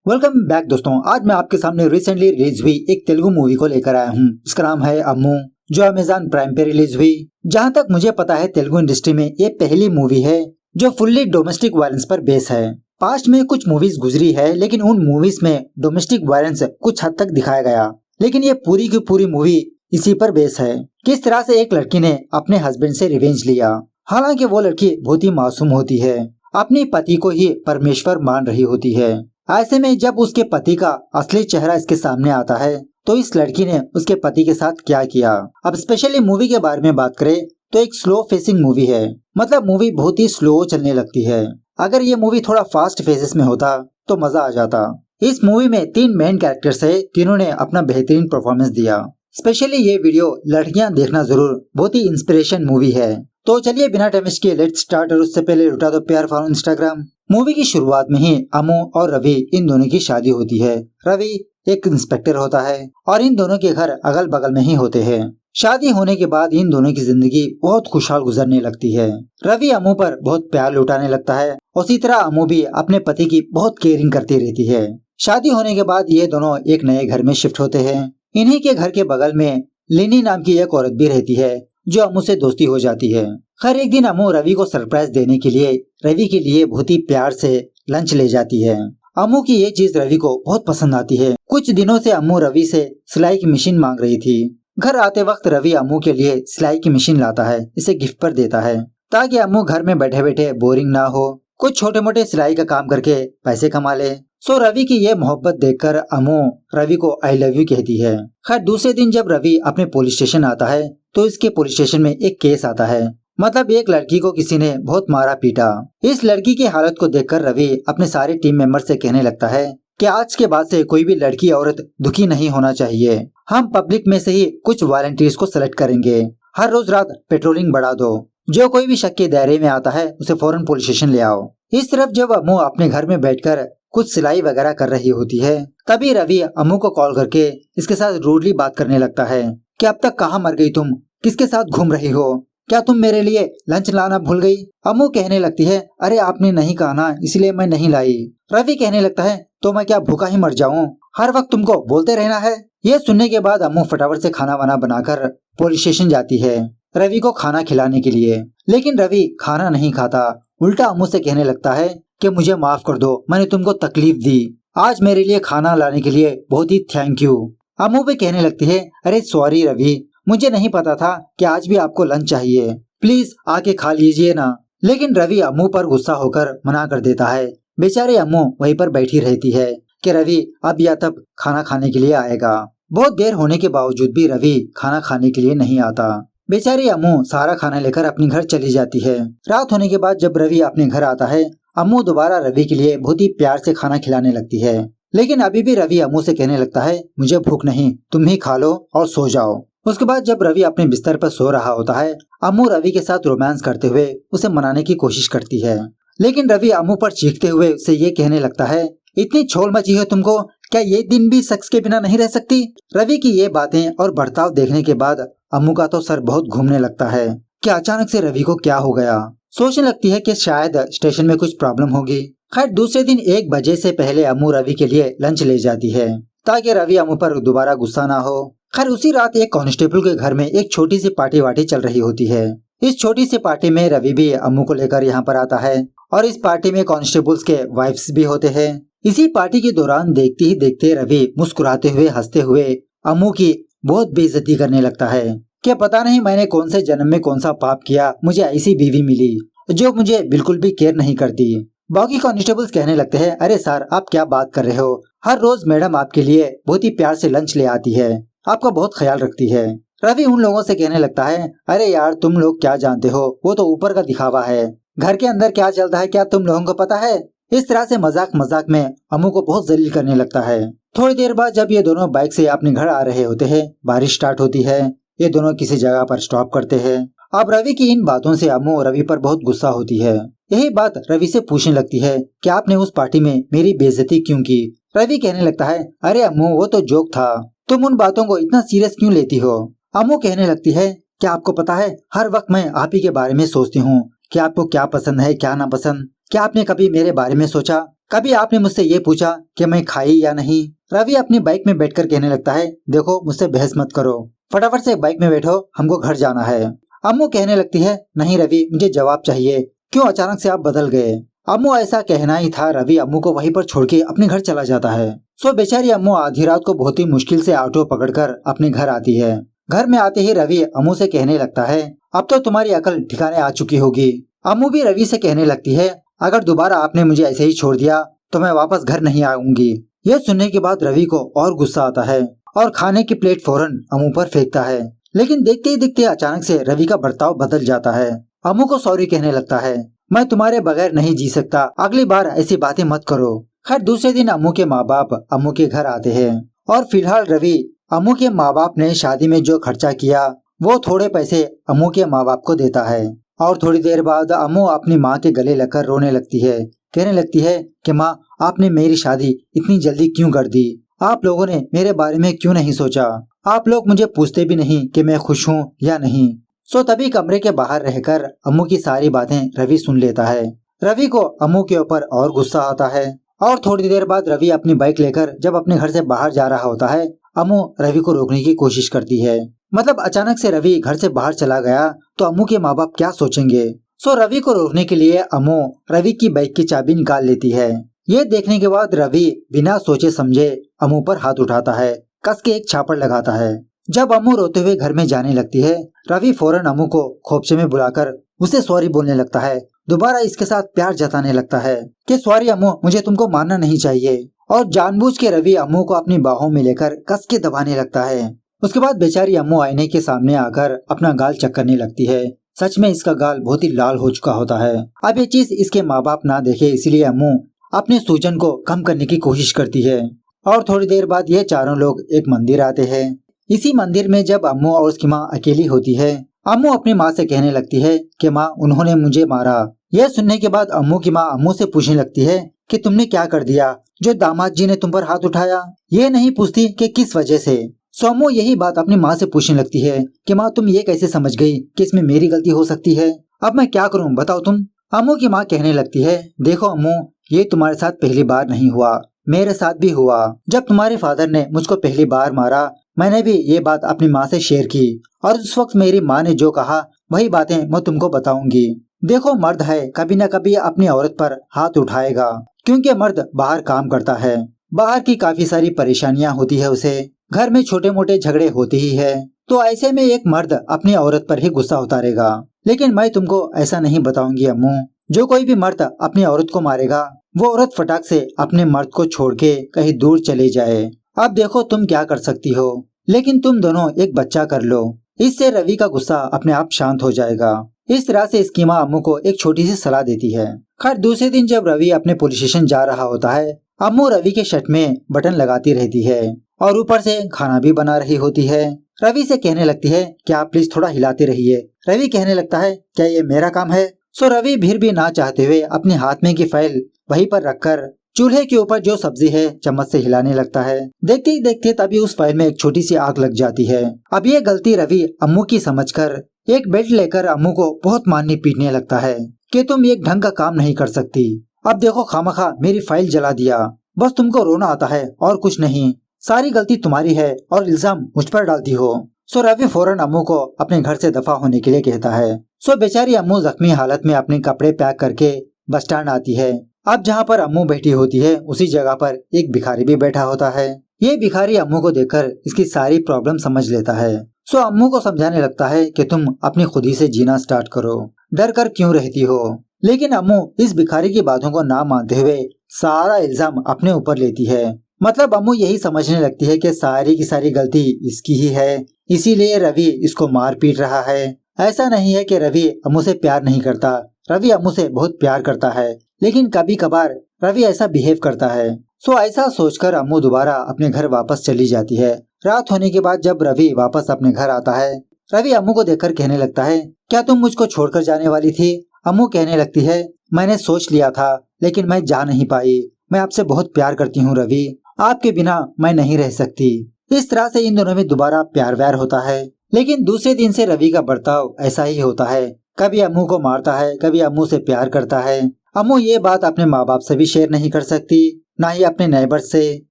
Welcome back दोस्तों। आज मैं आपके सामने रिसेंटली रिलीज हुई एक तेलुगु मूवी को लेकर आया हूँ। इसका नाम है अम्मू, जो अमेजॉन प्राइम पे रिलीज हुई। जहाँ तक मुझे पता है तेलुगु इंडस्ट्री में ये पहली मूवी है जो फुल्ली डोमेस्टिक वायलेंस पर बेस है। पास्ट में कुछ मूवीज गुजरी है, लेकिन उन मूवीज में डोमेस्टिक वायलेंस कुछ हद तक दिखाया गया, लेकिन ये पूरी की पूरी मूवी इसी पर बेस है। किस तरह से एक लड़की ने अपने हस्बैंड से रिवेंज लिया। हालांकि वो लड़की बहुत ही मासूम होती है, अपने पति को ही परमेश्वर मान रही होती है। ऐसे में जब उसके पति का असली चेहरा इसके सामने आता है तो इस लड़की ने उसके पति के साथ क्या किया। अब स्पेशली मूवी के बारे में बात करें तो एक स्लो फेसिंग मूवी है, मतलब मूवी बहुत ही स्लो चलने लगती है। अगर ये मूवी थोड़ा फास्ट फेसेस में होता तो मजा आ जाता। इस मूवी में 3 मेन कैरेक्टर्स है, तीनों ने अपना बेहतरीन परफॉर्मेंस दिया। स्पेशली ये वीडियो लड़कियां देखना जरूर, बहुत ही इंस्पिरेशन मूवी है। तो चलिए बिना टाइम वेस्ट किए लेट्स स्टार्ट। और उससे पहले लुटा दो प्यार फॉलो इंस्टाग्राम। मूवी की शुरुआत में ही अमू और रवि इन दोनों की शादी होती है। रवि एक इंस्पेक्टर होता है और इन दोनों के घर अगल बगल में ही होते हैं। शादी होने के बाद इन दोनों की जिंदगी बहुत खुशहाल गुजरने लगती है। रवि अमू पर बहुत प्यार लुटाने लगता है, उसी तरह अमू भी अपने पति की बहुत केयरिंग करती रहती है। शादी होने के बाद ये दोनों एक नए घर में शिफ्ट होते हैं। इन्हीं के घर के बगल में लिनी नाम की एक औरत भी रहती है जो अमू से दोस्ती हो जाती है। खैर एक दिन अमू रवि को सरप्राइज देने के लिए रवि के लिए बहुत ही प्यार से लंच ले जाती है। अमू की ये चीज रवि को बहुत पसंद आती है। कुछ दिनों से अमू रवि से सिलाई की मशीन मांग रही थी। घर आते वक्त रवि अमू के लिए सिलाई की मशीन लाता है, इसे गिफ्ट पर देता है ताकि अमू घर में बैठे बैठे बोरिंग ना हो, कुछ छोटे मोटे सिलाई का काम करके पैसे कमा ले। सो रवि की ये मोहब्बत देखकर अमू रवि को आई लव यू कहती है। खैर दूसरे दिन जब रवि अपने पुलिस स्टेशन आता है तो इसके पुलिस स्टेशन में एक केस आता है, मतलब एक लड़की को किसी ने बहुत मारा पीटा। इस लड़की की हालत को देखकर रवि अपने सारे टीम मेंबर से कहने लगता है कि आज के बाद से कोई भी लड़की औरत दुखी नहीं होना चाहिए। हम पब्लिक में से ही कुछ वॉलंटियर्स को सेलेक्ट करेंगे। हर रोज रात पेट्रोलिंग बढ़ा दो, जो कोई भी शक के दायरे में आता है उसे फौरन पुलिस स्टेशन ले आओ। इस तरफ जब अमू अपने घर में बैठकर कुछ सिलाई वगैरह कर रही होती है, तभी रवि अमू को कॉल करके इसके साथ रूडली बात करने लगता है कि अब तक कहाँ मर गई तुम, किसके साथ घूम रही हो, क्या तुम मेरे लिए लंच लाना भूल गई। अमू कहने लगती है अरे आपने नहीं कहा ना, इसलिए मैं नहीं लाई। रवि कहने लगता है तो मैं क्या भूखा ही मर जाऊं, हर वक्त तुमको बोलते रहना है। ये सुनने के बाद अमू फटाफट से खाना वाना बनाकर पुलिस स्टेशन जाती है रवि को खाना खिलाने के लिए। लेकिन रवि खाना नहीं खाता, उल्टा अमू से कहने लगता है कि मुझे माफ कर दो, मैंने तुमको तकलीफ दी, आज मेरे लिए खाना लाने के लिए बहुत ही थैंक यू। अमू भी कहने लगती है अरे सॉरी रवि, मुझे नहीं पता था कि आज भी आपको लंच चाहिए, प्लीज आके खा लीजिए ना। लेकिन रवि अमू पर गुस्सा होकर मना कर देता है। बेचारी अमू वहीं पर बैठी रहती है कि रवि अब या तब खाना खाने के लिए आएगा। बहुत देर होने के बावजूद भी रवि खाना खाने के लिए नहीं आता। बेचारी अमू सारा खाना लेकर अपने घर चली जाती है। रात होने के बाद जब रवि अपने घर आता है, अमू दोबारा रवि के लिए बहुत ही प्यार से खाना खिलाने लगती है। लेकिन अभी भी रवि अमू से कहने लगता है मुझे भूख नहीं, तुम ही खा लो और सो जाओ। उसके बाद जब रवि अपने बिस्तर पर सो रहा होता है, अमू रवि के साथ रोमांस करते हुए उसे मनाने की कोशिश करती है। लेकिन रवि अमू पर चीखते हुए उसे ये कहने लगता है इतनी छोल मची है तुमको, क्या ये दिन भी सेक्स के बिना नहीं रह सकती। रवि की ये बातें और बर्ताव देखने के बाद अमू का तो सर बहुत घूमने लगता है कि अचानक से रवि को क्या हो गया। सोचने लगती है कि शायद स्टेशन में कुछ प्रॉब्लम होगी। खैर दूसरे दिन 1 बजे से पहले अमू रवि के लिए लंच ले जाती है ताकि रवि अमू पर दोबारा गुस्सा ना हो। खैर उसी रात एक कांस्टेबल के घर में एक छोटी सी पार्टी वार्टी चल रही होती है। इस छोटी सी पार्टी में रवि भी अम्मू को लेकर यहाँ पर आता है और इस पार्टी में कांस्टेबल्स के वाइफ्स भी होते हैं। इसी पार्टी के दौरान देखते ही देखते रवि मुस्कुराते हुए हंसते हुए अम्मू की बहुत बेइज्जती करने लगता है कि पता नहीं मैंने कौन से जन्म में कौन सा पाप किया, मुझे ऐसी बीवी मिली जो मुझे बिल्कुल भी केयर नहीं करती। बाकी कांस्टेबल्स कहने लगते हैं अरे सर आप क्या बात कर रहे हो, हर रोज मैडम आपके लिए बहुत ही प्यार से लंच ले आती है, आपका बहुत ख्याल रखती है। रवि उन लोगों से कहने लगता है अरे यार तुम लोग क्या जानते हो, वो तो ऊपर का दिखावा है, घर के अंदर क्या चलता है क्या तुम लोगों को पता है। इस तरह से मजाक मजाक में अमू को बहुत जलील करने लगता है। थोड़ी देर बाद जब ये दोनों बाइक से अपने घर आ रहे होते हैं, बारिश स्टार्ट होती है। ये दोनों किसी जगह पर स्टॉप करते हैं। अब रवि की इन बातों से अमू रवि पर बहुत गुस्सा होती है। यही बात रवि से पूछने लगती है कि आपने उस पार्टी में मेरी बेइज्जती क्यों की। रवि कहने लगता है अरे अम्मू वो तो जोक था, तुम उन बातों को इतना सीरियस क्यों लेती हो। अम्मू कहने लगती है क्या आपको पता है हर वक्त मैं आप ही के बारे में सोचती हूँ कि आपको क्या पसंद है क्या नापसंद, क्या आपने कभी मेरे बारे में सोचा। कभी आपने मुझसे ये पूछा कि मैं खाई या नहीं? रवि अपनी बाइक में बैठकर कहने लगता है, देखो मुझसे बहस मत करो, फटाफट से बाइक में बैठो, हमको घर जाना है। अम्मू कहने लगती है, नहीं रवि, मुझे जवाब चाहिए, क्यों अचानक से आप बदल गए? अम्मू ऐसा कहना ही था, रवि अम्मू को वहीं पर छोड़ के अपने घर चला जाता है। सो बेचारी अम्मू आधी रात को बहुत ही मुश्किल से ऑटो पकड़कर अपने घर आती है। घर में आते ही रवि अम्मू से कहने लगता है, अब तो तुम्हारी अकल ठिकाने आ चुकी होगी। अम्मू भी रवि से कहने लगती है, अगर दोबारा आपने मुझे ऐसे ही छोड़ दिया तो मैं वापस घर नहीं आऊंगी। यह सुनने के बाद रवि को और गुस्सा आता है और खाने की प्लेट फौरन अम्मू पर फेंकता है। लेकिन देखते ही देखते अचानक से रवि का बर्ताव बदल जाता है। अम्मू को सॉरी कहने लगता है, मैं तुम्हारे बगैर नहीं जी सकता, अगली बार ऐसी बातें मत करो। खैर दूसरे दिन अम्मू के माँ बाप अम्मू के घर आते हैं और फिलहाल रवि अम्मू के माँ बाप ने शादी में जो खर्चा किया वो थोड़े पैसे अम्मू के माँ बाप को देता है। और थोड़ी देर बाद अम्मू अपनी माँ के गले लगकर रोने लगती है, कहने लगती है कि माँ, आपने मेरी शादी इतनी जल्दी क्यों कर दी? आप लोगों ने मेरे बारे में क्यों नहीं सोचा? आप लोग मुझे पूछते भी नहीं कि मैं खुश हूँ या नहीं। सो तभी कमरे के बाहर रहकर अम्मू की सारी बातें रवि सुन लेता है। रवि को अम्मू के ऊपर और गुस्सा आता है और थोड़ी देर बाद रवि अपनी बाइक लेकर जब अपने घर से बाहर जा रहा होता है, अम्मू रवि को रोकने की कोशिश करती है। मतलब अचानक से रवि घर से बाहर चला गया तो अम्मू के माँ बाप क्या सोचेंगे? सो रवि को रोकने के लिए अम्मू रवि की बाइक की चाबी निकाल लेती है। ये देखने के बाद रवि बिना सोचे समझे अम्मू पर हाथ उठाता है, कस के एक छापड़ लगाता है। जब अम्मू रोते हुए घर में जाने लगती है, रवि फौरन अम्मू को खोपचे में बुलाकर उसे सॉरी बोलने लगता है। दोबारा इसके साथ प्यार जताने लगता है कि सॉरी अम्मू, मुझे तुमको मानना नहीं चाहिए। और जानबूझ के रवि अम्मू को अपनी बाहों में लेकर कस के दबाने लगता है। उसके बाद बेचारी अम्मू आईने के सामने आकर अपना गाल चेक करने लगती है। सच में इसका गाल बहुत ही लाल हो चुका होता है। अब ये चीज इसके माँ बाप ना देखे, इसलिए अम्मू अपने सूजन को कम करने की कोशिश करती है। और थोड़ी देर बाद ये चारों लोग एक मंदिर आते हैं। इसी मंदिर में जब अम्मू और उसकी माँ अकेली होती है, अम्मू अपनी माँ से कहने लगती है कि माँ, उन्होंने मुझे मारा। यह सुनने के बाद अम्मू की माँ अम्मू से पूछने लगती है कि तुमने क्या कर दिया जो दामाद जी ने तुम पर हाथ उठाया? ये नहीं पूछती कि किस वजह से। सोमो यही बात अपनी माँ से पूछने लगती है कि माँ, तुम ये कैसे समझ गई कि इसमें मेरी गलती हो सकती है? अब मैं क्या करूँ, बताओ तुम। अम्मू की माँ कहने लगती है, देखो अम्मू, ये तुम्हारे साथ पहली बार नहीं हुआ, मेरे साथ भी हुआ। जब तुम्हारे फादर ने मुझको पहली बार मारा, मैंने भी ये बात अपनी माँ से शेयर की और उस वक्त मेरी माँ ने जो कहा वही बातें मैं तुमको बताऊंगी। देखो, मर्द है, कभी न कभी अपनी औरत पर हाथ उठाएगा, क्योंकि मर्द बाहर काम करता है, बाहर की काफी सारी परेशानियां होती है उसे, घर में छोटे मोटे झगड़े होते ही है, तो ऐसे में एक मर्द अपनी औरत पर ही गुस्सा उतारेगा। लेकिन मैं तुमको ऐसा नहीं बताऊंगी अम्मू। जो कोई भी मर्द अपनी औरत को मारेगा, वो औरत फटाक से अपने मर्द को छोड़ के कहीं दूर चले जाए। अब देखो तुम क्या कर सकती हो, लेकिन तुम दोनों एक बच्चा कर लो, इससे रवि का गुस्सा अपने आप शांत हो जाएगा। इस तरह से इसकी माँ अम्मू को एक छोटी सी सलाह देती है। खैर दूसरे दिन जब रवि अपने पुलिस स्टेशन जा रहा होता है, अम्मू रवि के शर्ट में बटन लगाती रहती है और ऊपर से खाना भी बना रही होती है। रवि से कहने लगती है कि आप प्लीज थोड़ा हिलाते रहिए। रवि कहने लगता है, क्या ये मेरा काम है? सो रवि फिर भी ना चाहते हुए अपने हाथ में की फाइल वहीं पर रखकर चूल्हे के ऊपर जो सब्जी है चम्मच से हिलाने लगता है। देखते ही देखते तभी उस फाइल में एक छोटी सी आग लग जाती है। अब ये गलती रवि अम्मू की समझकर एक बेल्ट लेकर अम्मू को बहुत मारने पीटने लगता है कि तुम एक ढंग का काम नहीं कर सकती। अब देखो, खामखा मेरी फाइल जला दिया, बस तुमको रोना आता है और कुछ नहीं, सारी गलती तुम्हारी है और इल्जाम मुझ पर डालती हो। सो रवि फौरन अम्मू को अपने घर से दफा होने के लिए कहता है। सो बेचारी अम्मू जख्मी हालत में अपने कपड़े पैक करके बस स्टैंड आती है। अब जहाँ पर अम्मू बैठी होती है उसी जगह पर एक भिखारी भी बैठा होता है। ये भिखारी अम्मू को देखकर इसकी सारी प्रॉब्लम समझ लेता है। सो अम्मू को समझाने लगता है कि तुम अपनी खुदी से जीना स्टार्ट करो, डर कर क्यों रहती हो। लेकिन अम्मू इस भिखारी की बातों को ना मानते हुए सारा इल्जाम अपने ऊपर लेती है। मतलब अम्मू यही समझने लगती है कि सारी की सारी गलती इसकी ही है, इसीलिए रवि इसको मार पीट रहा है। ऐसा नहीं है कि रवि अम्मू से प्यार नहीं करता, रवि अम्मू से बहुत प्यार करता है, लेकिन कभी कभार रवि ऐसा बिहेव करता है। सो ऐसा सोचकर अम्मू दोबारा अपने घर वापस चली जाती है। रात होने के बाद जब रवि वापस अपने घर आता है, रवि अम्मू को देखकर कहने लगता है, क्या तुम मुझको छोड़कर जाने वाली थी? अम्मू कहने लगती है, मैंने सोच लिया था, लेकिन मैं जा नहीं पाई। मैं आपसे बहुत प्यार करती हूँ रवि, आपके बिना मैं नहीं रह सकती। इस तरह से इन दोनों में दोबारा प्यार व्यार होता है। लेकिन दूसरे दिन से रवि का बर्ताव ऐसा ही होता है, कभी अम्मू को मारता है, कभी अम्मू से प्यार करता है। अम्मू ये बात अपने माँ बाप से भी शेयर नहीं कर सकती, ना ही अपने नेबर से,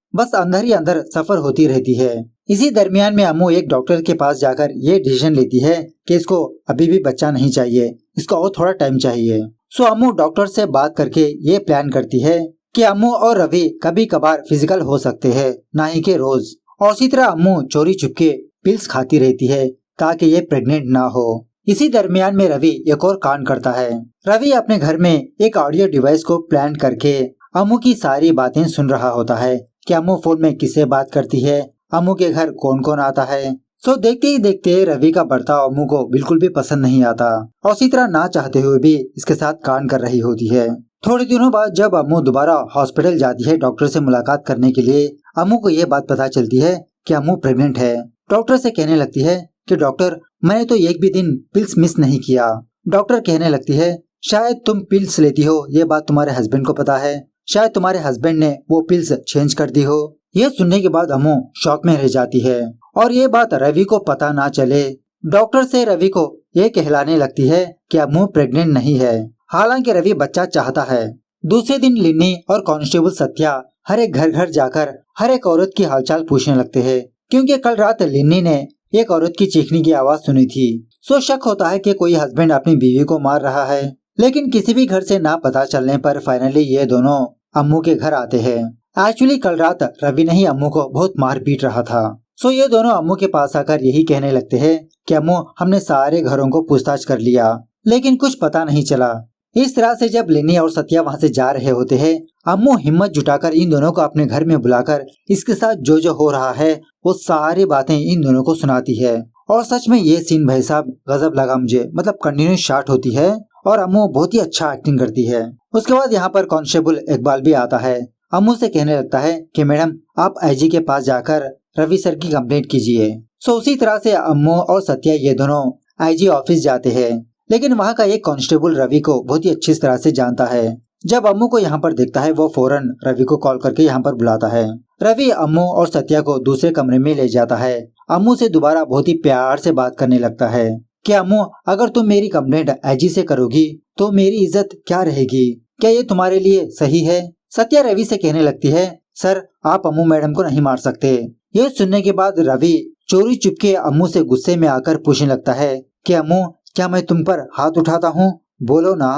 बस अंदर ही अंदर सफर होती रहती है। इसी दरमियान में अम्मू एक डॉक्टर के पास जाकर ये डिसीजन लेती है कि इसको अभी भी बच्चा नहीं चाहिए, इसको और थोड़ा टाइम चाहिए। सो अम्मू डॉक्टर से बात करके ये प्लान करती है कि अम्मू और रवि कभी कभार फिजिकल हो सकते हैं, ना ही के रोज। और इसी तरह अम्मू चोरी छुपके पिल्स खाती रहती है ताकि ये प्रेग्नेंट ना हो। इसी दरमियान में रवि एक और कांड करता है। रवि अपने घर में एक ऑडियो डिवाइस को प्लान करके अम्मू की सारी बातें सुन रहा होता है कि अम्मू फोन में किससे बात करती है, अम्मू के घर कौन कौन आता है। सो देखते ही देखते रवि का बर्ताव अम्मू को बिल्कुल भी पसंद नहीं आता और इसी तरह ना चाहते हुए भी इसके साथ कांड कर रही होती है। थोड़े दिनों बाद जब अम्मू दोबारा हॉस्पिटल जाती है डॉक्टर से मुलाकात करने के लिए, अम्मू को ये बात पता चलती है कि अम्मू प्रेग्नेंट है। डॉक्टर से कहने लगती है कि डॉक्टर, मैंने तो एक भी दिन पिल्स मिस नहीं किया। डॉक्टर कहने लगती है, शायद तुम पिल्स लेती हो ये बात तुम्हारे हस्बैंड को पता है, शायद तुम्हारे हस्बैंड ने वो पिल्स चेंज कर दी हो। ये सुनने के बाद अम्मू शॉक में रह जाती है और ये बात रवि को पता ना चले। डॉक्टर से रवि को ये कहलाने लगती है कि अम्मू प्रेग्नेंट नहीं है, हालांकि रवि बच्चा चाहता है। दूसरे दिन लिन्नी और कांस्टेबल सत्या हर एक घर घर जाकर हर एक औरत की हालचाल पूछने लगते हैं, क्योंकि कल रात लिन्नी ने एक औरत की चीखने की आवाज सुनी थी। सो शक होता है कि कोई हस्बैंड अपनी बीवी को मार रहा है, लेकिन किसी भी घर से ना पता चलने पर फाइनली ये दोनों अम्मू के घर आते हैं। एक्चुअली कल रात रवि ने ही अम्मू को बहुत मार पीट रहा था। सो ये दोनों अम्मू के पास आकर यही कहने लगते हैं कि अम्मू, हमने सारे घरों को पूछताछ कर लिया लेकिन कुछ पता नहीं चला। इस तरह से जब लिन्नी और सत्या वहाँ से जा रहे होते हैं, अम्मू हिम्मत जुटाकर इन दोनों को अपने घर में बुलाकर इसके साथ जो जो हो रहा है वो सारी बातें इन दोनों को सुनाती है। और सच में ये सीन भाई साहब गजब लगा मुझे, मतलब कंटिन्यू शॉट होती है और अम्मू बहुत ही अच्छा एक्टिंग करती है। उसके बाद यहाँ पर कांस्टेबल इकबाल भी आता है। अम्मू से कहने लगता है कि मैडम, आप आईजी के पास जाकर रवि सर की कंप्लेंट कीजिए। सो उसी तरह से अम्मू और सत्या ये दोनों आईजी ऑफिस जाते हैं, लेकिन वहाँ का एक कांस्टेबल रवि को बहुत ही अच्छी तरह से जानता है। जब अम्मू को यहाँ पर देखता है वो फौरन रवि को कॉल करके यहाँ पर बुलाता है। रवि अम्मू और सत्या को दूसरे कमरे में ले जाता है। अम्मू से दोबारा बहुत ही प्यार से बात करने लगता है कि अम्मू, अगर तुम मेरी कंप्लेंट आईजी से करोगी तो मेरी इज्जत क्या रहेगी, क्या ये तुम्हारे लिए सही है? सत्या रवि से कहने लगती है, सर आप अम्मू मैडम को नहीं मार सकते। ये सुनने के बाद रवि चोरी चुपके अम्मू से गुस्से में आकर पूछने लगता है कि अम्मू, क्या मैं तुम पर हाथ उठाता हूँ? बोलो ना।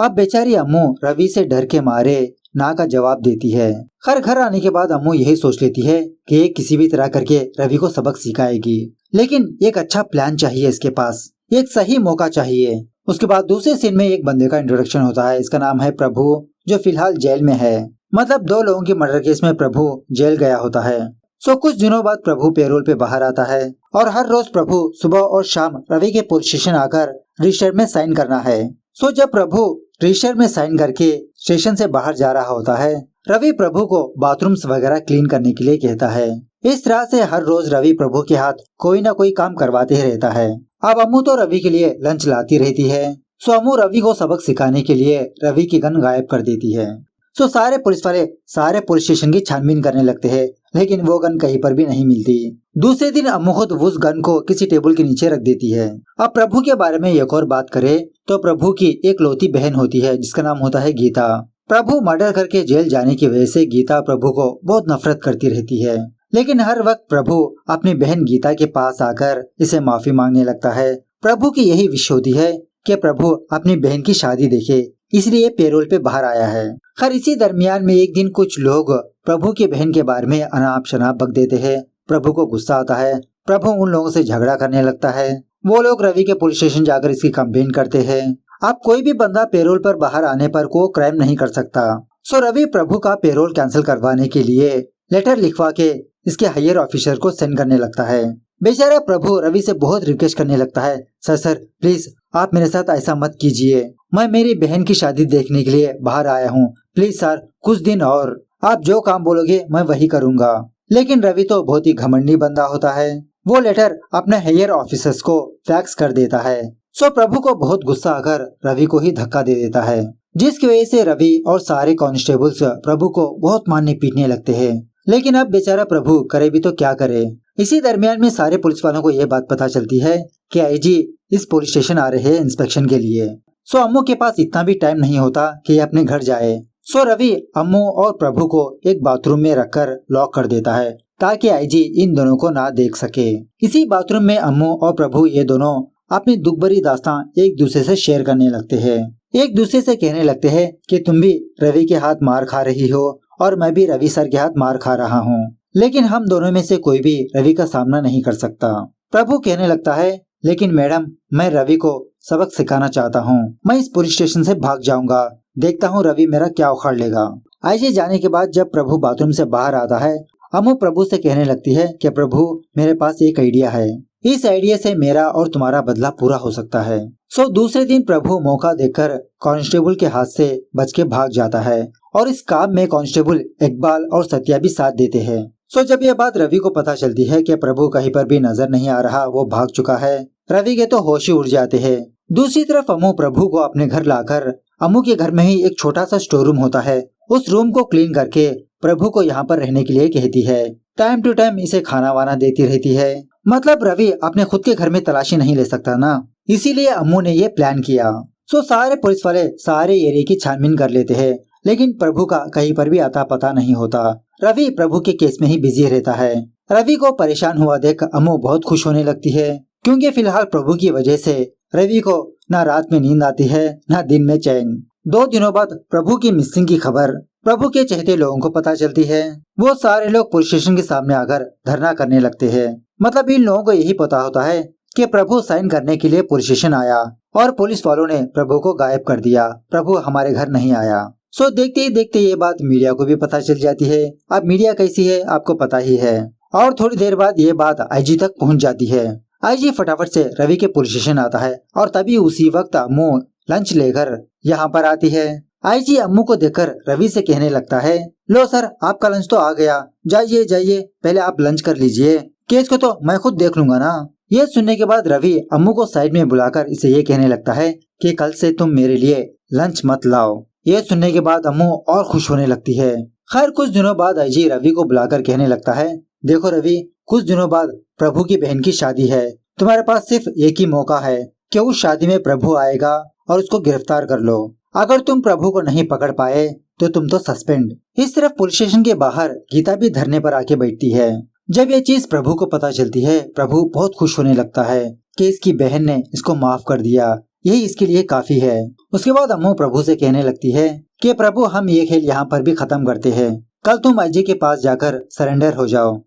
अब बेचारी अम्मू रवि से डर के मारे ना का जवाब देती है। खैर घर आने के बाद अम्मू यही सोच लेती है कि ये किसी भी तरह करके रवि को सबक सिखाएगी, लेकिन एक अच्छा प्लान चाहिए इसके पास, एक सही मौका चाहिए। उसके बाद दूसरे सीन में एक बंदे का इंट्रोडक्शन होता है। इसका नाम है प्रभु, जो फिलहाल जेल में है। मतलब 2 लोगों की मर्डर केस में प्रभु जेल गया होता है। सो कुछ दिनों बाद प्रभु पेरोल पे बाहर आता है और हर रोज प्रभु सुबह और शाम रवि के पुलिस स्टेशन आकर रजिस्टर में साइन करना है। सो जब प्रभु रजिस्टर में साइन करके स्टेशन से बाहर जा रहा होता है, रवि प्रभु को बाथरूम्स वगैरह क्लीन करने के लिए कहता है। इस तरह से हर रोज रवि प्रभु के हाथ कोई ना कोई काम करवाते ही रहता है। अब अम्मू तो रवि के लिए लंच लाती रहती है। सो अम्मू रवि को सबक सिखाने के लिए रवि की गन गायब कर देती है। सो सारे पुलिस वाले सारे पुलिस स्टेशन की छानबीन करने लगते हैं, लेकिन वो गन कहीं पर भी नहीं मिलती। दूसरे दिन अम्मू खुद उस गन को किसी टेबल के नीचे रख देती है। अब प्रभु के बारे में एक और बात करें तो प्रभु की एक लौती बहन होती है जिसका नाम होता है गीता। प्रभु मर्डर करके जेल जाने की वजह से गीता प्रभु को बहुत नफरत करती रहती है, लेकिन हर वक्त प्रभु अपनी बहन गीता के पास आकर इसे माफी मांगने लगता है। प्रभु की यही विश होती है कि प्रभु अपनी बहन की शादी देखे, इसलिए पेरोल पे बाहर आया है। खैर इसी दरमियान में एक दिन कुछ लोग प्रभु की बहन के बारे में अनाप शनाप बक देते हैं। प्रभु को गुस्सा आता है। प्रभु उन लोगों से झगड़ा करने लगता है। वो लोग रवि के पुलिस स्टेशन जाकर इसकी कंप्लेंट करते हैं। अब कोई भी बंदा पेरोल पर बाहर आने पर कोई क्राइम नहीं कर सकता। सो रवि प्रभु का पेरोल कैंसिल करवाने के लिए लेटर लिखवा के इसके हायर ऑफिसर को सेंड करने लगता है। बेचारा प्रभु रवि से बहुत रिक्वेस्ट करने लगता है, सर प्लीज आप मेरे साथ ऐसा मत कीजिए, मैं मेरी बहन की शादी देखने के लिए बाहर आया हूँ, प्लीज सर कुछ दिन और, आप जो काम बोलोगे मैं वही करूँगा। लेकिन रवि तो बहुत ही घमंडी बंदा होता है। वो लेटर अपने हायर ऑफिसर्स को फैक्स कर देता है। सो प्रभु को बहुत गुस्सा आकर रवि को ही धक्का दे देता है, जिसकी वजह से रवि और सारे कांस्टेबल्स प्रभु को बहुत मारने पीटने लगते हैं। लेकिन अब बेचारा प्रभु करे भी तो क्या करे। इसी दरमियान में सारे पुलिस वालों को यह बात पता चलती है कि आईजी इस पुलिस स्टेशन आ रहे हैं इंस्पेक्शन के लिए। सो अम्मू के पास इतना भी टाइम नहीं होता कि ये अपने घर जाए। सो रवि अम्मू और प्रभु को एक बाथरूम में रखकर लॉक कर देता है ताकि आईजी इन दोनों को ना देख सके। इसी बाथरूम में अम्मू और प्रभु ये दोनों अपनी दुख भरी दास्तां एक दूसरे से शेयर करने लगते हैं। एक दूसरे से कहने लगते हैं कि तुम भी रवि के हाथ मार खा रही हो और मैं भी रवि सर के हाथ मार खा रहा हूँ, लेकिन हम दोनों में से कोई भी रवि का सामना नहीं कर सकता। प्रभु कहने लगता है, लेकिन मैडम मैं रवि को सबक सिखाना चाहता हूँ, मैं इस पुलिस स्टेशन से भाग जाऊंगा, देखता हूँ रवि मेरा क्या उखाड़ लेगा। आईजी जाने के बाद जब प्रभु बाथरूम से बाहर आता है, अम्मू प्रभु से कहने लगती है कि प्रभु मेरे पास एक आइडिया है, इस आइडिया से मेरा और तुम्हारा बदला पूरा हो सकता है। सो दूसरे दिन प्रभु मौका देखकर कांस्टेबल के हाथ से बच के भाग जाता है और इस काम में कांस्टेबल इकबाल और सत्या भी साथ देते हैं। सो जब यह बात रवि को पता चलती है कि प्रभु कहीं पर भी नजर नहीं आ रहा, वो भाग चुका है, रवि के तो होश ही उड़ जाते हैं। दूसरी तरफ अम्मू प्रभु को अपने घर लाकर अम्मू के घर में ही एक छोटा सा स्टोर रूम होता है, उस रूम को क्लीन करके प्रभु को यहाँ पर रहने के लिए कहती है। टाइम टू टाइम इसे खाना वाना देती रहती है। मतलब रवि अपने खुद के घर में तलाशी नहीं ले सकता ना, इसीलिए अम्मू ने ये प्लान किया। सो सारे पुलिस वाले सारे एरिया की छानबीन कर लेते हैं, लेकिन प्रभु का कहीं पर भी अता पता नहीं होता। रवि प्रभु के केस में ही बिजी रहता है। रवि को परेशान हुआ देख अम्मू बहुत खुश होने लगती है, क्योंकि फिलहाल प्रभु की वजह से रवि को न रात में नींद आती है न दिन में चैन। 2 दिनों बाद प्रभु की मिसिंग की खबर प्रभु के चहेते लोगों को पता चलती है। वो सारे लोग पुलिस स्टेशन के सामने आकर धरना करने लगते हैं। मतलब इन लोगों को यही पता होता है कि प्रभु साइन करने के लिए पुलिस स्टेशन आया और पुलिस वालों ने प्रभु को गायब कर दिया, प्रभु हमारे घर नहीं आया। सो देखते ही देखते ये बात मीडिया को भी पता चल जाती है। अब मीडिया कैसी है आपको पता ही है। और थोड़ी देर बाद ये बात आईजी तक पहुंच जाती है। आईजी फटाफट से रवि के पुलिस स्टेशन आता है और तभी उसी वक्त अम्मू लंच लेकर यहाँ पर आती है। आईजी अम्मू को देखकर रवि से कहने लगता है, लो सर आपका लंच तो आ गया, जाइए जाइए पहले आप लंच कर लीजिए, केस को तो मैं खुद देख लूंगा ना। ये सुनने के बाद रवि अम्मू को साइड में बुलाकर इसे ये कहने लगता है कि कल से तुम मेरे लिए लंच मत लाओ। ये सुनने के बाद अम्मू और खुश होने लगती है। खैर कुछ दिनों बाद आईजी रवि को बुलाकर कहने लगता है, देखो रवि कुछ दिनों बाद प्रभु की बहन की शादी है, तुम्हारे पास सिर्फ एक ही मौका है कि उस शादी में प्रभु आएगा और उसको गिरफ्तार कर लो। अगर तुम प्रभु को नहीं पकड़ पाए तो तुम तो सस्पेंड। इस तरफ पुलिस स्टेशन के बाहर गीता भी धरने पर आके बैठती है। जब ये चीज प्रभु को पता चलती है, प्रभु बहुत खुश होने लगता है कि इसकी बहन ने इसको माफ कर दिया, यही इसके लिए काफी है। उसके बाद अम्मू प्रभु से कहने लगती है कि प्रभु हम ये खेल यहाँ पर भी खत्म करते हैं, कल तुम आईजी के पास जाकर सरेंडर हो जाओ,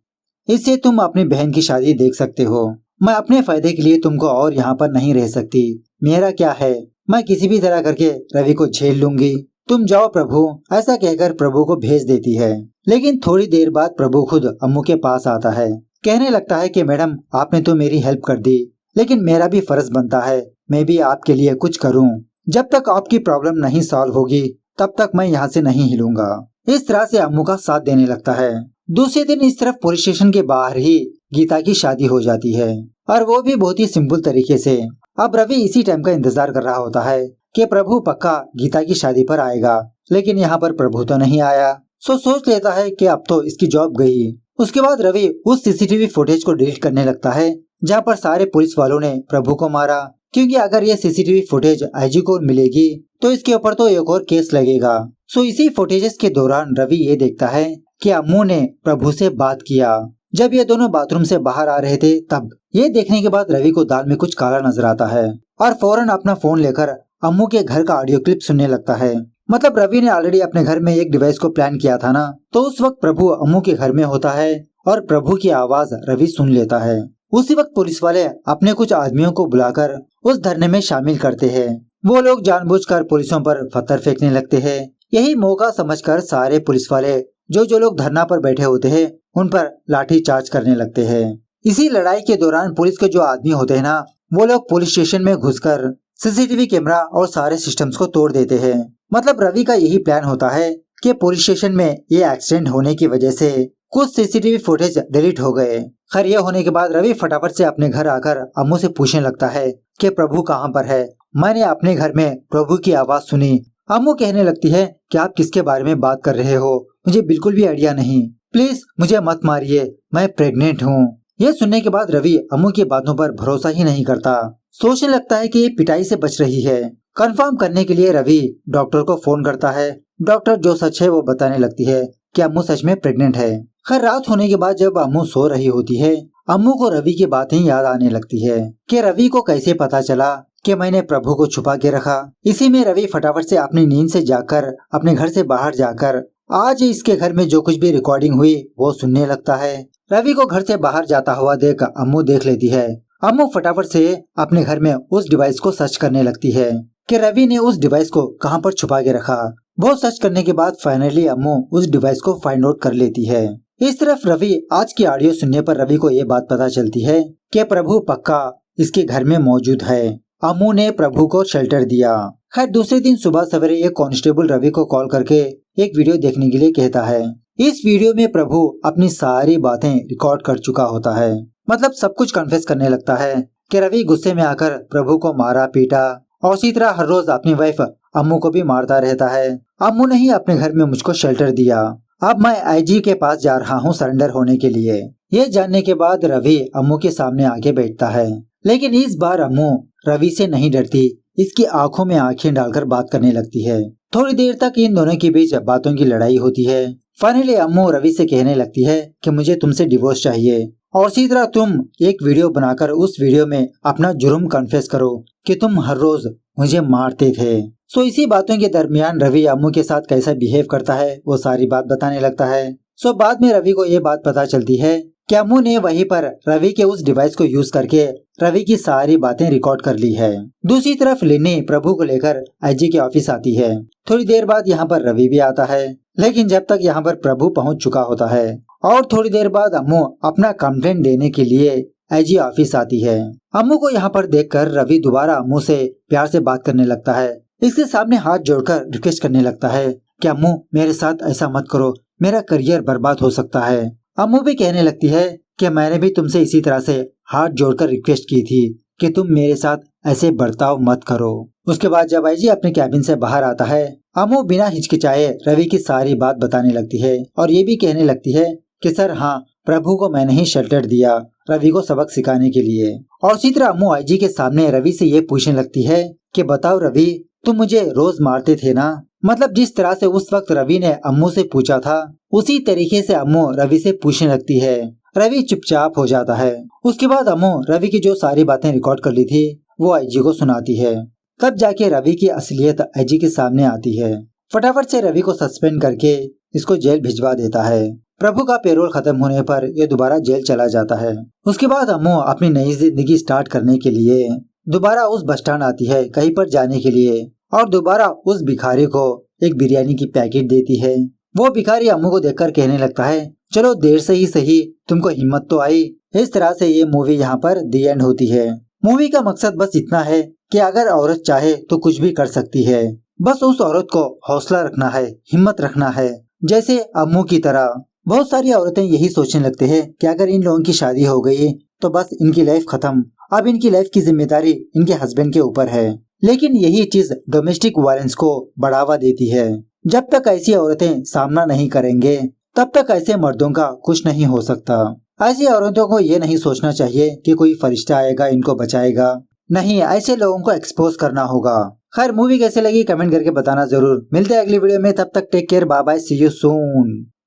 इससे तुम अपनी बहन की शादी देख सकते हो। मैं अपने फायदे के लिए तुमको और यहाँ पर नहीं रह सकती, मेरा क्या है, मैं किसी भी तरह करके रवि को झेल लूंगी, तुम जाओ प्रभु, ऐसा कहकर प्रभु को भेज देती है। लेकिन थोड़ी देर बाद प्रभु खुद अम्मू के पास आता है, कहने लगता है कि मैडम आपने तो मेरी हेल्प कर दी, लेकिन मेरा भी फर्ज बनता है मैं भी आपके लिए कुछ करूं। जब तक आपकी प्रॉब्लम नहीं सॉल्व होगी तब तक मैं यहाँ से नहीं हिलूंगा। इस तरह से अम्मू का साथ देने लगता है। दूसरे दिन इस तरफ पुलिस स्टेशन के बाहर ही गीता की शादी हो जाती है, और वो भी बहुत ही सिंपल तरीके से। अब रवि इसी टाइम का इंतजार कर रहा होता है कि प्रभु पक्का गीता की शादी पर आएगा, लेकिन यहाँ पर प्रभु तो नहीं आया। सोच लेता है कि अब तो इसकी जॉब गई। उसके बाद रवि उस सीसीटीवी फुटेज को डिलीट करने लगता है जहाँ पर सारे पुलिस वालों ने प्रभु को मारा, क्योंकि अगर ये सीसीटीवी फुटेज आईजी को मिलेगी तो इसके ऊपर तो एक और केस लगेगा। सो इसी फुटेजेस के दौरान रवि ये देखता है कि अम्मू ने प्रभु से बात किया। जब ये दोनों बाथरूम से बाहर आ रहे थे तब ये देखने के बाद रवि को दाल में कुछ काला नजर आता है और फौरन अपना फोन लेकर अम्मू के घर का ऑडियो क्लिप सुनने लगता है। मतलब रवि ने ऑलरेडी अपने घर में एक डिवाइस को प्लान किया था ना, तो उस वक्त प्रभु अम्मू के घर में होता है और प्रभु की आवाज रवि सुन लेता है। उसी वक्त पुलिस वाले अपने कुछ आदमियों को बुलाकर उस धरने में शामिल करते हैं। वो लोग जानबूझकर पुलिसों पर पत्थर फेंकने लगते हैं। यही मौका समझकर सारे पुलिस वाले जो लोग धरना पर बैठे होते हैं उन पर लाठी चार्ज करने लगते हैं। इसी लड़ाई के दौरान पुलिस के जो आदमी होते हैं ना, वो लोग पुलिस स्टेशन में घुसकर सीसीटीवी कैमरा और सारे सिस्टम्स को तोड़ देते हैं। मतलब रवि का यही प्लान होता है कि पुलिस स्टेशन में ये एक्सीडेंट होने की वजह से कुछ सीसीटीवी फुटेज डिलीट हो गए। खैर ये होने के बाद रवि फटाफट से अपने घर आकर अम्मू से पूछने लगता है कि प्रभु कहाँ पर है, मैंने अपने घर में प्रभु की आवाज सुनी। अम्मू कहने लगती है कि आप किसके बारे में बात कर रहे हो, मुझे बिल्कुल भी आइडिया नहीं, प्लीज मुझे मत मारिए, मैं प्रेग्नेंट हूँ। ये सुनने के बाद रवि अम्मू की बातों पर भरोसा ही नहीं करता। सोचने लगता है कि ये पिटाई से बच रही है, कंफर्म करने के लिए रवि डॉक्टर को फोन करता है। डॉक्टर जो सच है वो बताने लगती है कि अम्मू सच में प्रेग्नेंट है। खैर रात होने के बाद जब अम्मू सो रही होती है, अम्मू को रवि की बातें याद आने लगती है कि रवि को कैसे पता चला कि मैंने प्रभु को छुपा के रखा। इसी में रवि फटाफट से अपनी नींद से जाकर अपने घर से बाहर जाकर आज इसके घर में जो कुछ भी रिकॉर्डिंग हुई वो सुनने लगता है। रवि को घर से बाहर जाता हुआ देख अम्मू देख लेती है। अम्मू फटाफट से अपने घर में उस डिवाइस को सर्च करने लगती है कि रवि ने उस डिवाइस को कहां पर छुपा के रखा। बहुत सर्च करने के बाद फाइनली अम्मू उस डिवाइस को फाइंड आउट कर लेती है। इस तरफ रवि आज की ऑडियो सुनने पर रवि को ये बात पता चलती है कि प्रभु पक्का इसके घर में मौजूद है। अम्मू ने प्रभु को शेल्टर दिया। खैर दूसरे दिन सुबह सवेरे एक कांस्टेबल रवि को कॉल करके एक वीडियो देखने के लिए कहता है। इस वीडियो में प्रभु अपनी सारी बातें रिकॉर्ड कर चुका होता है, मतलब सब कुछ कन्फेस करने लगता है कि रवि गुस्से में आकर प्रभु को मारा पीटा और इसी तरह हर रोज अपनी वाइफ अम्मू को भी मारता रहता है। अम्मू ने ही अपने घर में मुझको शेल्टर दिया। अब मैं आईजी के पास जा रहा हूँ सरेंडर होने के लिए। ये जानने के बाद रवि अम्मू के सामने आके बैठता है, लेकिन इस बार अम्मू रवि से नहीं डरती। इसकी आंखों में आंखें डालकर बात करने लगती है। थोड़ी देर तक इन दोनों के बीच बातों की लड़ाई होती है। फाइनली अम्मू रवि से कहने लगती है कि मुझे तुमसे डिवोर्स चाहिए और इसी तरह तुम एक वीडियो बनाकर उस वीडियो में अपना जुर्म कन्फेस करो कि तुम हर रोज मुझे मारते थे। सो इसी बातों के दरमियान रवि अम्मू के साथ कैसा बिहेव करता है वो सारी बात बताने लगता है। सो बाद में रवि को ये बात पता चलती है कि अम्मू ने वहीं पर रवि के उस डिवाइस को यूज करके रवि की सारी बातें रिकॉर्ड कर ली है। दूसरी तरफ लिनी प्रभु को लेकर आईजी के ऑफिस आती है। थोड़ी देर बाद यहाँ पर रवि भी आता है, लेकिन जब तक यहाँ पर प्रभु पहुँच चुका होता है। और थोड़ी देर बाद अम्मू अपना कंप्लेंट देने के लिए आईजी ऑफिस आती है। अम्मू को यहाँ पर देखकर रवि दोबारा अम्मू से प्यार से बात करने लगता है। इसके सामने हाथ जोड़कर रिक्वेस्ट करने लगता है कि अम्मू मेरे साथ ऐसा मत करो, मेरा करियर बर्बाद हो सकता है। अम्मू भी कहने लगती है कि मैंने भी तुमसे इसी तरह से हाथ जोड़कर रिक्वेस्ट की थी कि तुम मेरे साथ ऐसे बर्ताव मत करो। उसके बाद जब आईजी अपने कैबिन से बाहर आता है, अम्मू बिना हिचकिचाए रवि की सारी बात बताने लगती है और ये भी कहने लगती है कि सर हाँ, प्रभु को मैंने ही शेल्टर दिया रवि को सबक सिखाने के लिए। और इसी तरह अम्मू आईजी के सामने रवि से ये पूछने लगती है कि बताओ रवि, तुम मुझे रोज मारते थे ना? मतलब जिस तरह से उस वक्त रवि ने अम्मू से पूछा था उसी तरीके से अम्मू रवि से पूछने लगती है। रवि चुपचाप हो जाता है। उसके बाद अम्मू रवि की जो सारी बातें रिकॉर्ड कर ली थी वो आईजी को सुनाती है। तब जाके रवि की असलियत आईजी के सामने आती है। फटाफट से रवि को सस्पेंड करके इसको जेल भिजवा देता है। प्रभु का पेरोल खत्म होने पर ये दोबारा जेल चला जाता है। उसके बाद अम्मू अपनी नई जिंदगी स्टार्ट करने के लिए दोबारा उस बस स्टैंड आती है कहीं पर जाने के लिए और दोबारा उस भिखारी को एक बिरयानी की पैकेट देती है। वो भिखारी अम्मू को देखकर कहने लगता है चलो देर से ही सही तुमको हिम्मत तो आई। इस तरह से ये मूवी यहाँ पर दी एंड होती है। मूवी का मकसद बस इतना है कि अगर औरत चाहे तो कुछ भी कर सकती है, बस उस औरत को हौसला रखना है, हिम्मत रखना है। जैसे अम्मू की तरह बहुत सारी औरतें यही सोचने लगते हैं कि अगर इन लोगों की शादी हो गई तो बस इनकी लाइफ खत्म, अब इनकी लाइफ की जिम्मेदारी इनके हस्बैंड के ऊपर है। लेकिन यही चीज डोमेस्टिक वायलेंस को बढ़ावा देती है। जब तक ऐसी औरतें सामना नहीं करेंगे तब तक ऐसे मर्दों का कुछ नहीं हो सकता। ऐसी औरतों को ये नहीं सोचना चाहिए कि कोई फरिश्ता आएगा इनको बचाएगा, नहीं, ऐसे लोगों को एक्सपोज करना होगा। खैर मूवी कैसे लगी कमेंट करके बताना जरूर। मिलते हैं अगली वीडियो में, तब तक take care, bye bye, see you soon.